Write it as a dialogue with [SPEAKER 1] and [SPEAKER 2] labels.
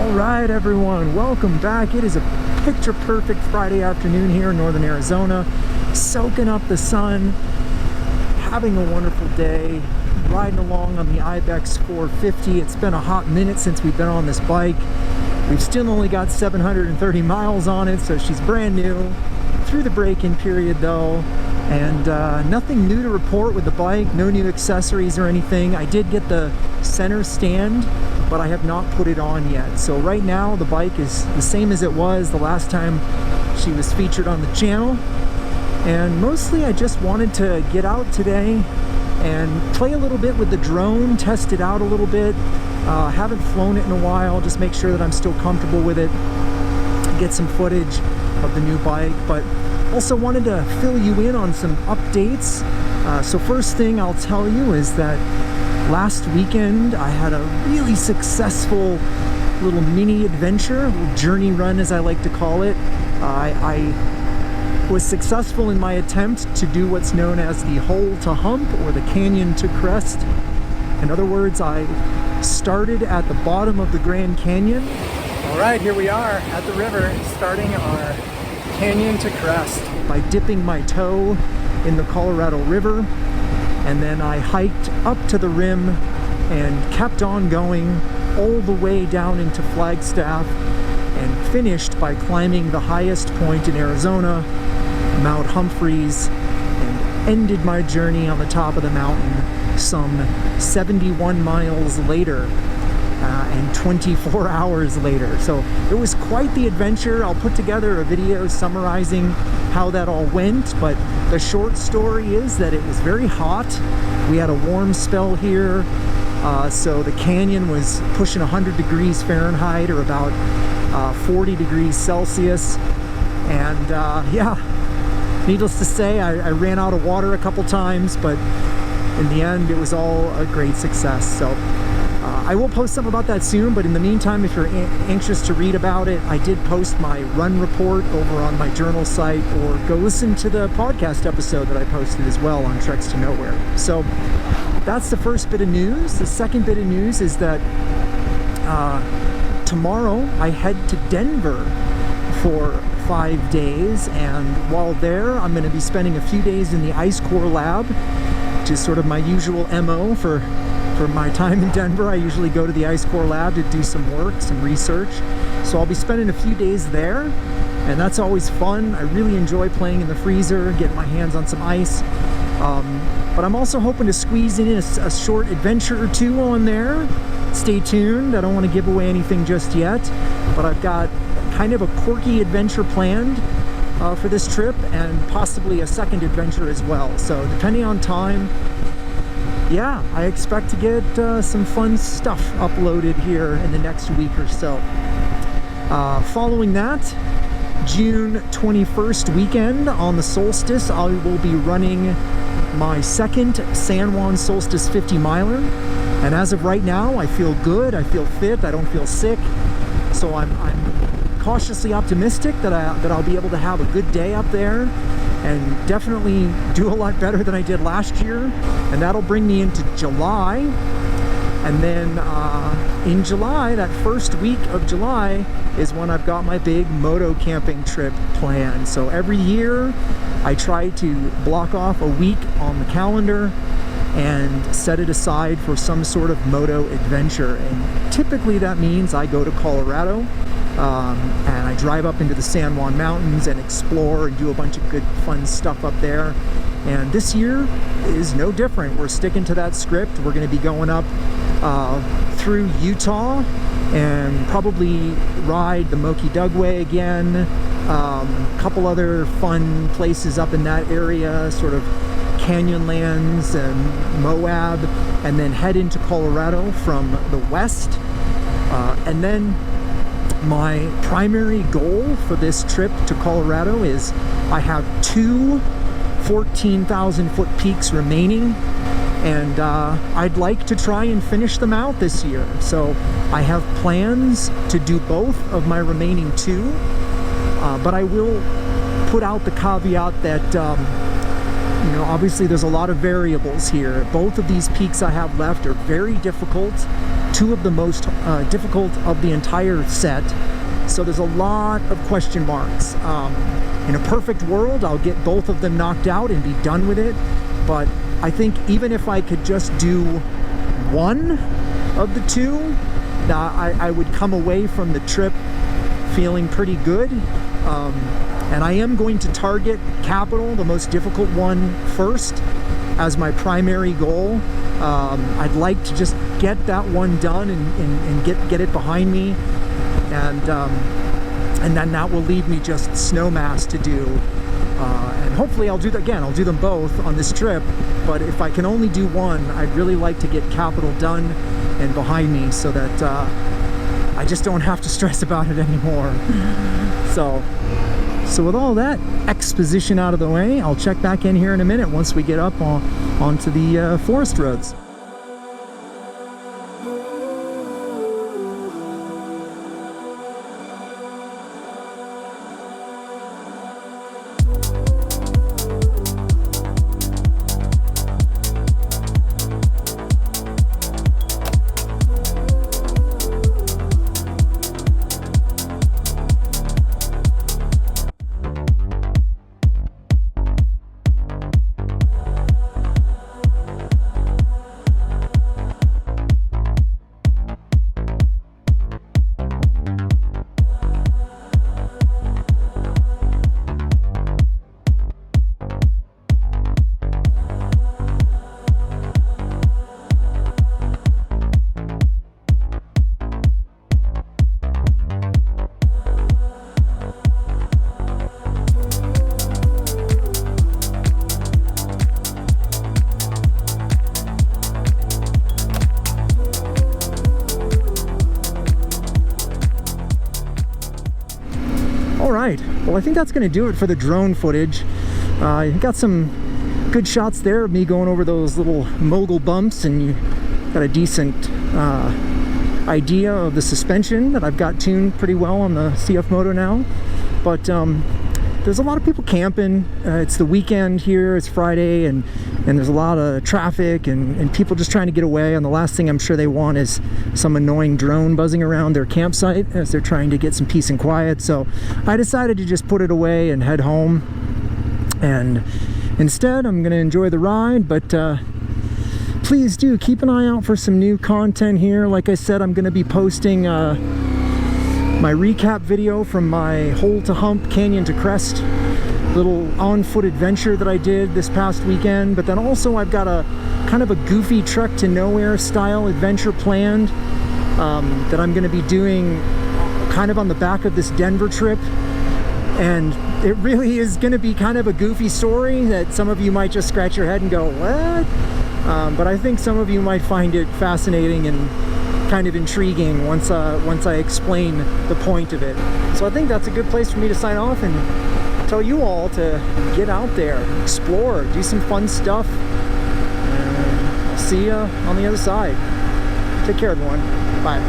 [SPEAKER 1] Alright everyone, welcome back. It is a picture perfect Friday afternoon here in northern Arizona, soaking up the sun, having a wonderful day, riding along on the Ibex 450. It's been a hot minute since we've been on this bike. We've still only got 730 miles on it, so she's brand new. Through the break-in period though, and nothing new to report with the bike, no new accessories or anything. I did get the center stand, but I have not put it on yet. So right now the bike is the same as it was the last time she was featured on the channel. And mostly I just wanted to get out today and play a little bit with the drone, test it out a little bit. Haven't flown it in a while, just make sure that I'm still comfortable with it, get some footage of the new bike, but also wanted to fill you in on some updates. So first thing I'll tell you is that last weekend I had a really successful little mini adventure, little journey run as I like to call it. I was successful in my attempt to do what's known as the hole to hump, or the canyon to crest. In other words, I started at the bottom of the Grand Canyon. All right, here we are at the river, starting our canyon to crest by dipping my toe in the Colorado River, and then I hiked up to the rim and kept on going all the way down into Flagstaff and finished by climbing the highest point in Arizona, Mount Humphreys, and ended my journey on the top of the mountain some 71 miles later. And 24 hours later. So it was quite the adventure. I'll put together a video summarizing how that all went, but the short story is that it was very hot. We had a warm spell here, so the canyon was pushing 100 degrees Fahrenheit, or about 40 degrees Celsius. And yeah, needless to say, I ran out of water a couple times, but in the end it was all a great success. So I will post some about that soon, but in the meantime, if you're anxious to read about it, I did post my run report over on my journal site, or go listen to the podcast episode that I posted as well on Treks to Nowhere. So that's the first bit of news. The second bit of news is that tomorrow I head to Denver for 5 days, and while there I'm going to be spending a few days in the Ice Core Lab, which is sort of my usual MO for my time in Denver. I usually go to the Ice Core Lab to do some work, some research. So I'll be spending a few days there, and that's always fun. I really enjoy playing in the freezer, getting my hands on some ice. But I'm also hoping to squeeze in a short adventure or two on there. Stay tuned. I don't want to give away anything just yet, but I've got kind of a quirky adventure planned for this trip, and possibly a second adventure as well. So depending on time, yeah, I expect to get some fun stuff uploaded here in the next week or so. Following that, June 21st weekend on the solstice, I will be running my second San Juan Solstice 50 miler. And as of right now, I feel good, I feel fit, I don't feel sick. So I'm cautiously optimistic that I'll be able to have a good day up there, and definitely do a lot better than I did last year. And that'll bring me into July. And then in July, that first week of July, is when I've got my big moto camping trip planned. So every year I try to block off a week on the calendar and set it aside for some sort of moto adventure. And typically that means I go to Colorado, and I drive up into the San Juan Mountains and explore and do a bunch of good fun stuff up there. And this year is no different. We're sticking to that script. We're going to be going up through Utah and probably ride the Moki Dugway again. A couple other fun places up in that area, sort of Canyonlands and Moab, and then head into Colorado from the west. And then my primary goal for this trip to Colorado is I have 2 14,000 foot peaks remaining, and I'd like to try and finish them out this year. So I have plans to do both of my remaining 2, but I will put out the caveat that you know, obviously there's a lot of variables here. Both of these peaks I have left are very difficult. two of the most difficult of the entire set. So there's a lot of question marks. In a perfect world, I'll get both of them knocked out and be done with it. But I think even if I could just do one of the two, I would come away from the trip feeling pretty good. And I am going to target Capital, the most difficult one, first as my primary goal. I'd like to just get that one done and get it behind me. And then that will leave me just Snowmass to do. And hopefully I'll do that again. I'll do them both on this trip. But if I can only do one, I'd really like to get Capital done and behind me so that I just don't have to stress about it anymore. So with all that exposition out of the way, I'll check back in here in a minute once we get up onto the forest roads. Well, I think that's going to do it for the drone footage. I got some good shots there of me going over those little mogul bumps, and you got a decent idea of the suspension that I've got tuned pretty well on the CF Moto now. But there's a lot of people camping. It's the weekend here, it's Friday, and there's a lot of traffic and people just trying to get away, and the last thing I'm sure they want is some annoying drone buzzing around their campsite as they're trying to get some peace and quiet. So I decided to just put it away and head home, and instead I'm going to enjoy the ride. But please do keep an eye out for some new content here. Like I said, I'm going to be posting my recap video from my hole to hump, canyon to crest little on-foot adventure that I did this past weekend. But then also I've got a kind of a goofy trek to nowhere style adventure planned that I'm going to be doing kind of on the back of this Denver trip. And it really is going to be kind of a goofy story that some of you might just scratch your head and go, what? But I think some of you might find it fascinating and kind of intriguing once I explain the point of it. So I think that's a good place for me to sign off and tell you all to get out there, explore, do some fun stuff, and I'll see you on the other side. Take care, everyone. Bye.